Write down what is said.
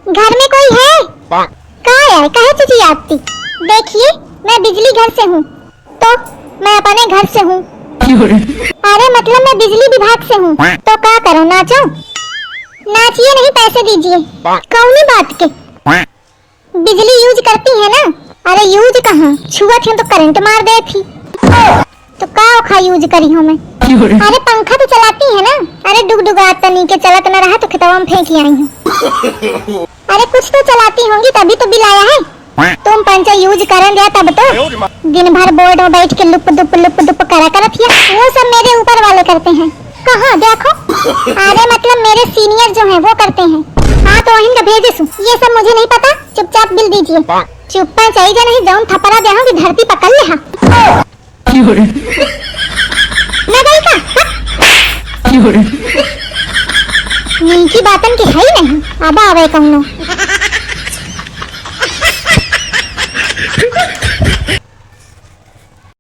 घर में कोई है? कहाँ है? कहे तुझे याद थी? देखिए मैं बिजली घर से हूँ, तो मैं अपने घर से हूँ। अरे मतलब मैं बिजली विभाग से हूँ, तो क्या करूँ? नाचो? नाचिए नहीं, पैसे दीजिए। कौनी बात के? बिजली यूज करती है ना? अरे यूज कहाँ, छुआ थी तो करंट मार दे थी। तो का खा यूज करी हूँ मैं? अरे पंखा तो चलाती है ना? अरे डुगडुगा तनी के चलत न रहा तो खितवा में फेंक आई हूँ। अरे कुछ तो चलाती होंगी तभी तो बिल आया है। तुम पंचा यूज करन दिया तब तो दिन भर बोर्ड में बैठ के लुप दुप करा करत हिया। वो सब मेरे ऊपर वाले करते हैं। कहाँ देखो? अरे मतलब मेरे सीनियर जो हैं वो करते हैं। हाँ तो इनका भेजे सु, ये सब मुझे नहीं पता, चुपचाप बिल दीजिए। चुप्पा चाहिए नहीं, जाऊं थपड़ा दे कि धरती पकड़ ले। हाँ ना गई का नीची बातन की है ही नहीं। अब आवे कहूँ